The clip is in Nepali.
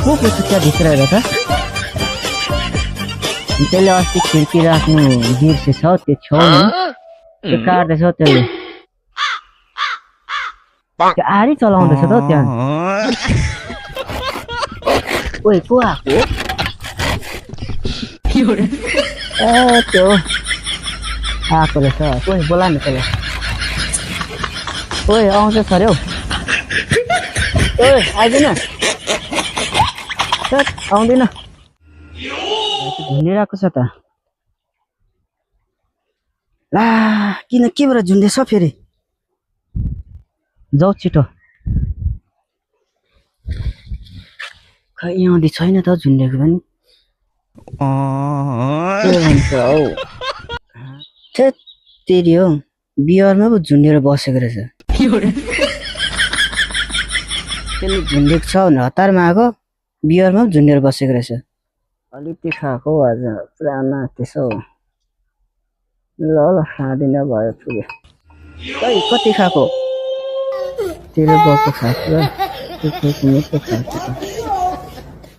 को पो छ भित्र हेर त त्यसले अस्ति खिड्की राख्नु बिर्सेछ त्यो छेउमा त्यो काट्दैछ त्यसले त्यो आरी चलाउँदैछ त त्यहाँ ओइ को आएको ए त्यो आएको रहेछ ओइ बोला न त्यसलाई ओइ आउँछ अरे हौ ओइ आइदिन आउँदैन झुन्डिरहेको छ त ला किन के भएर झुन्डेछ फेरि जाऊ छिटो खै आउँदै छैन त झुन्डेको पनि के भन्छ हौ तेरि हौ बिहारमा पो झुन्डेर बसेको रहेछ त्यसले झुन्डेको छ भने हतारमा आएको बिहारमा पो झुन्डेर बसेको रहेछ अलिकति खाएको आज पुरा त्यसो ल खाँदिन भयो पुग्यो खै कति खाएको तेरो बाउको खाएको र त्यो खाएको